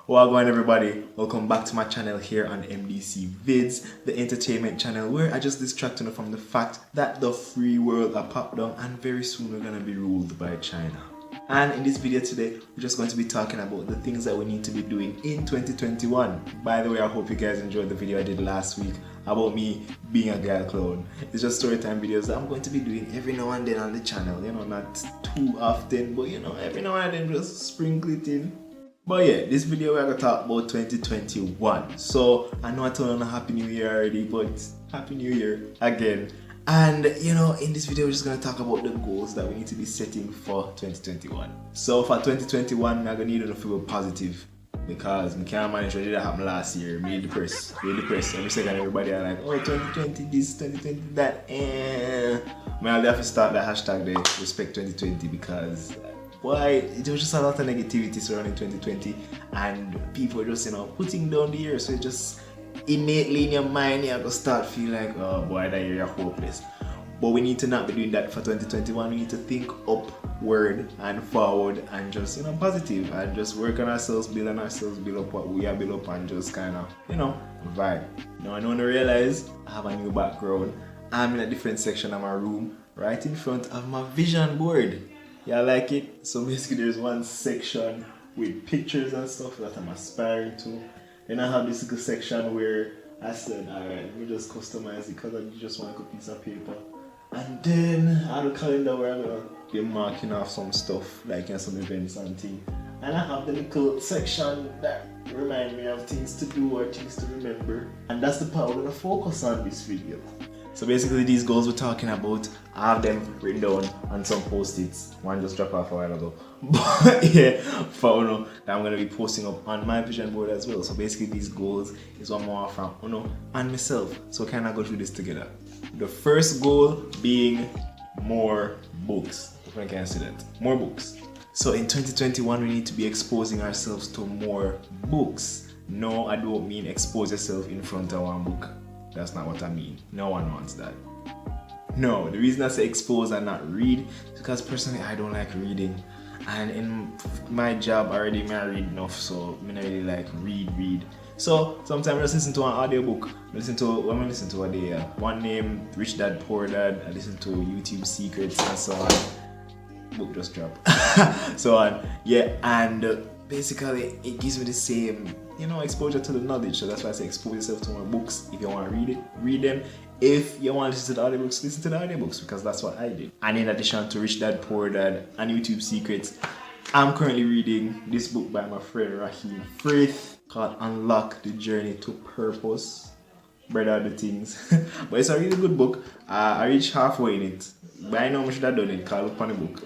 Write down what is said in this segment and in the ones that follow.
Well, going everybody, welcome back to my channel here on MDC Vids, the entertainment channel where I just distract you from the fact that the free world are popped down and very soon we're gonna be ruled by China. And in this video today, we're just going to be talking about the things that we need to be doing in 2021. By the way, I hope you guys enjoyed the video I did last week about me being a girl clone. It's just story time videos that I'm going to be doing every now and then on the channel. You know, not too often, but you know, every now and then just sprinkle it in. But yeah, this video we're gonna talk about 2021. So I know I told you a happy new year already, but happy new year again. And you know, in this video we're just gonna talk about the goals that we need to be setting for 2021. So for 2021, I'm gonna need you to feel positive because we can't manage what did that happen last year. Really depressed. Every second everybody are like, oh 2020 this, 2020 that. I'll have to start the hashtag there, respect 2020, because why there was just a lot of negativity surrounding 2020 and people were just, you know, putting down the year. So it just innately in your mind you're gonna start feel like, oh boy, that year you're hopeless. But we need to not be doing that for 2021. We need to think upward and forward and just, you know, positive and just work on ourselves, build up what we are built up and just kind of, you know, vibe. Now I know to realize I have a new background. I'm in a different section of my room right in front of my vision board. Yeah, I like it. So basically there's one section with pictures and stuff that I'm aspiring to. Then I have this little section where I said, alright, let me just customize it because I just want a piece of paper. And then I have a calendar where I'm gonna be marking off some stuff, like in some events and things. And I have the little section that remind me of things to do or things to remember. And that's the part we're gonna focus on this video. So basically these goals we're talking about, I have them written down on some post-its. One just dropped off a while ago. But yeah, for Uno, that I'm going to be posting up on my vision board as well. So basically these goals is one more from Uno and myself. So can I go through this together? The first goal being more books. If I can say that. More books. So in 2021 we need to be exposing ourselves to more books. No, I don't mean expose yourself in front of one book. That's not what I mean. No one wants that. No, the reason I say expose and not read is because personally I don't like reading. And in my job already I read enough, so I don't really like read. So sometimes I just listen to an audiobook. What I listen to a day. One name, Rich Dad Poor Dad. I listen to YouTube Secrets and so on. Book just dropped. So on. Yeah, and basically it gives me the same, you know, exposure to the knowledge. So that's why I say expose yourself to more books. If you want to read it, read them. If you want to listen to the audiobooks, listen to the audiobooks, because that's what I did. And in addition to Rich Dad Poor Dad and YouTube Secrets, I'm currently reading this book by my friend Raheem Frith called Unlock the Journey to Purpose. Brother the things. But it's a really good book. I reached halfway in it. But I know I should have done it, called upon the book.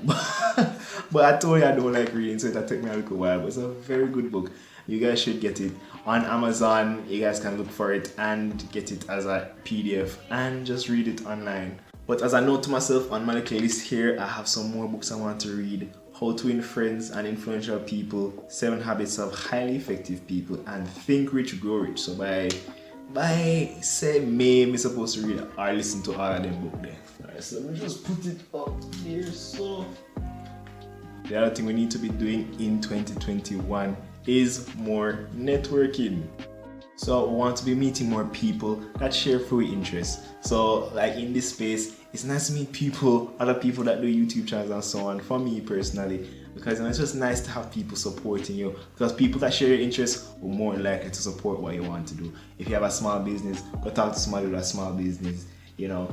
But I told you I don't like reading, so it'll take me a little while. But it's a very good book. You guys should get it on Amazon. You guys can look for it and get it as a PDF and just read it online. But as I note to myself on my playlist here, I have some more books I want to read. How to Win Friends and Influential People, 7 Habits of Highly Effective People, and Think Rich, Grow Rich. So by say May, I'm supposed to read or listen to all of them books there. Alright, so let me just put it up here. So the other thing we need to be doing in 2021 is more networking. So we want to be meeting more people that share free interests. So like in this space, it's nice to meet people, other people that do YouTube channels and so on, for me personally, because it's just nice to have people supporting you, because people that share your interests are more likely to support what you want to do. If you have a small business, go talk to somebody with a small business. You know,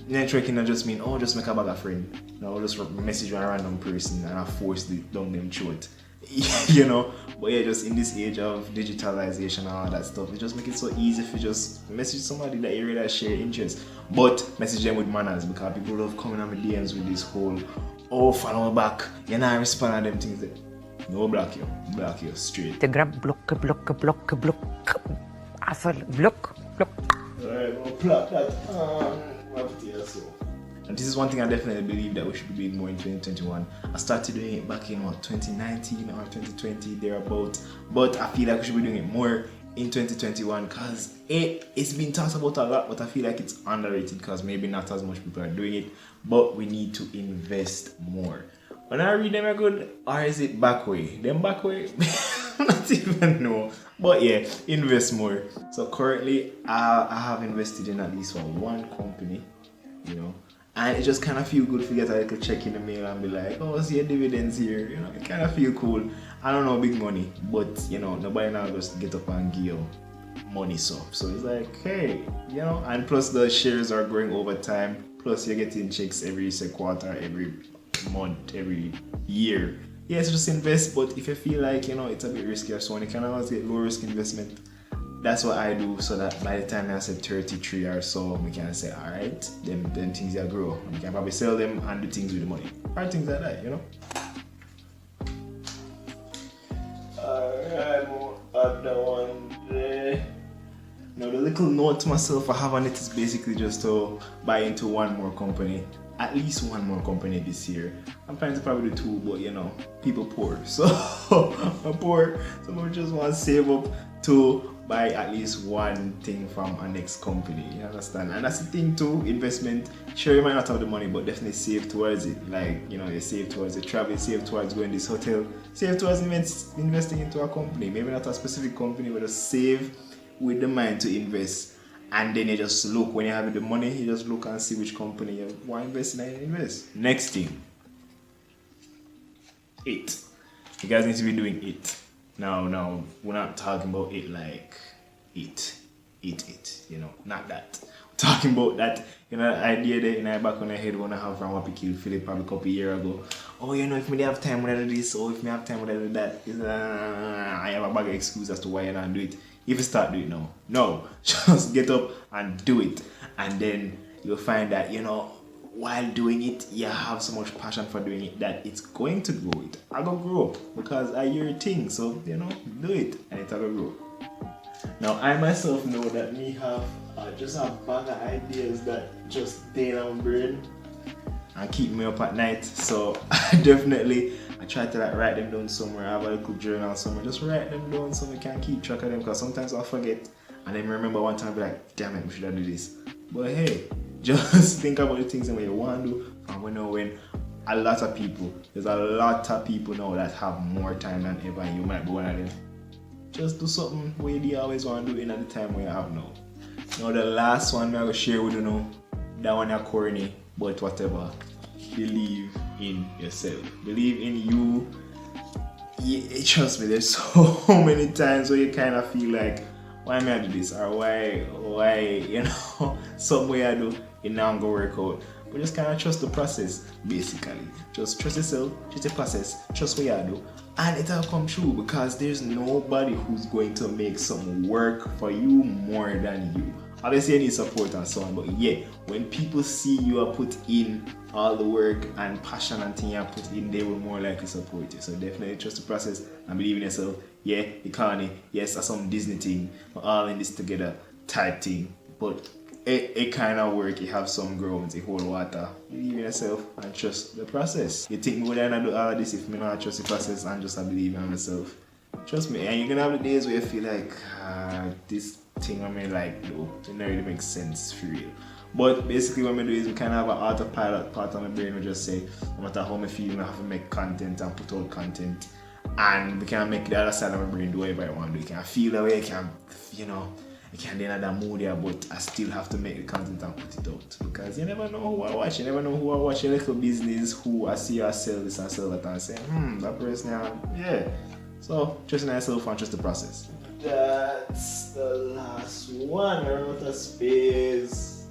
networking not just mean, oh, just make a bag of friend. No, just message a random person and I force it down them throat. You know, but yeah, just in this age of digitalization and all that stuff, it just make it so easy if you just message somebody that you really share interest, but message them with manners, because people love coming on my DMs with this whole, oh, follow me back, you're not responding to them things that, no, block you straight. Instagram, block. Asal, block. Alright, we'll plot that so. And this is one thing I definitely believe that we should be doing more in 2021. I started doing it back in 2019 or 2020 thereabout, but I feel like we should be doing it more in 2021 because it's been talked about a lot, but I feel like it's underrated because maybe not as much people are doing it, but we need to invest more. When I read them are good, or is it back way? Them back way? not even know. But yeah, invest more. So currently, I have invested in at least one company, you know, and it just kind of feel good to get a little check in the mail and be like, oh, see your dividends here, you know, it kind of feel cool. I don't know big money, but you know, nobody now just get up and give you money stuff. So it's like, hey, you know, and plus the shares are growing over time. Plus you're getting checks every quarter, every month, every year. Yes, just invest, but if you feel like, you know, it's a bit risky or so on, you can always get low risk investment. That's what I do, so that by the time I say 33 or so, we can say, alright, them things that grow. We can probably sell them and do things with the money. Or things like that, you know? Alright, other one there. Now the little note to myself I have on it is basically just to buy into one more company. At least one more company this year. I'm planning to probably do two, but you know, people poor. So I'm poor. So I just want to save up to buy at least one thing from a next company. You understand? And that's the thing too, investment. Sure, you might not have the money, but definitely save towards it. Like, you know, you save towards the travel, save towards going to this hotel, save towards investing into a company. Maybe not a specific company, but just save with the mind to invest. And then you just look, when you have the money, you just look and see which company you want to invest in and invest. Next thing, it. You guys need to be doing it. Now, we're not talking about it like it, you know, not that. We're talking about that, you know, idea there in our back on our head when I have from what we killed Philip probably a couple years ago. Oh, you know, if me have time when I do this, or if me have time when I do that, I have a bag of excuse as to why you don't do it. If you start doing it now, no, just get up and do it, and then you'll find that, you know, while doing it, you have so much passion for doing it that it's going to grow. It I gonna grow because I your thing. So you know, do it and it's gonna grow. Now I myself know that me have just a bag of ideas that just stay on my brain and keep me up at night. So I try to like write them down somewhere. I have a little journal somewhere. Just write them down so we can keep track of them, because sometimes I'll forget and then remember one time I'll be like, damn it, we should have do this. But hey, just think about the things that you want to do. And we know when there's a lot of people now that have more time than ever, and you might be one of them. Just do something where you always want to do in at the time where you have now. Now the last one I'm going to share with you now, that one is corny, but whatever. Believe in yourself. Believe in you. Yeah, trust me, there's so many times where you kind of feel like, why am I do this? Or why, you know, some way I do, it now go work out. But just kind of trust the process, basically. Just trust yourself, trust the process, trust what you do, and it'll come true, because there's nobody who's going to make some work for you more than you. Obviously, you need support and so on, but yeah, when people see you are put in all the work and passion and thing you are put in, they will more likely support you. So definitely trust the process and believe in yourself. Yeah, economy, yes, that's some Disney thing, but all in this together type thing. But it kind of work. You have some grounds, it hold water. Believe in yourself and trust the process. You think me would I do all of this if me not trust the process and just believe in myself? Trust me, and you're gonna have the days where you feel like this thing I may like do, it don't really make sense for real. But basically what I do is we kind of have an autopilot part of my brain. We just say, no matter how I feel, I have to make content and put out content, and we can make the other side of my brain do whatever I want to do. You can feel the way, you can, you know, you can be in that mood there, but I still have to make the content and put it out, because you never know who I watch. You never know who I watch. Your little business, who I see I sell this and sell that, and say, that person, yeah. So trust in yourself and trust the process. That's the last one. I run out of space.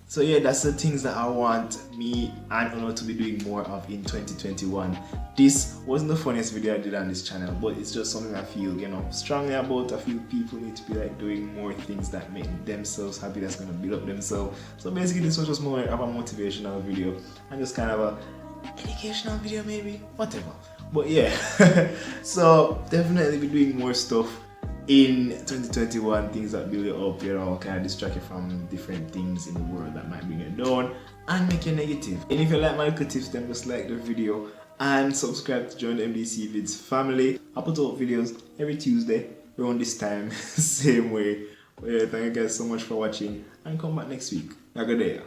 So yeah, that's the things that I want me and Ono to be doing more of in 2021. This wasn't the funniest video I did on this channel, but it's just something I feel, you know, strongly about. I feel people need to be like doing more things that make themselves happy, that's gonna build up themselves. So basically this was just more of a motivational video and just kind of a educational video, maybe, whatever. But yeah, so definitely be doing more stuff in 2021, things that build you up, you know, kind of distract you from different things in the world that might bring you down and make you negative. And if you like my little tips, then just like the video and subscribe to join the MDC Vids family. I put out videos every Tuesday around this time, same way. But yeah, thank you guys so much for watching, and come back next week. Have a good day.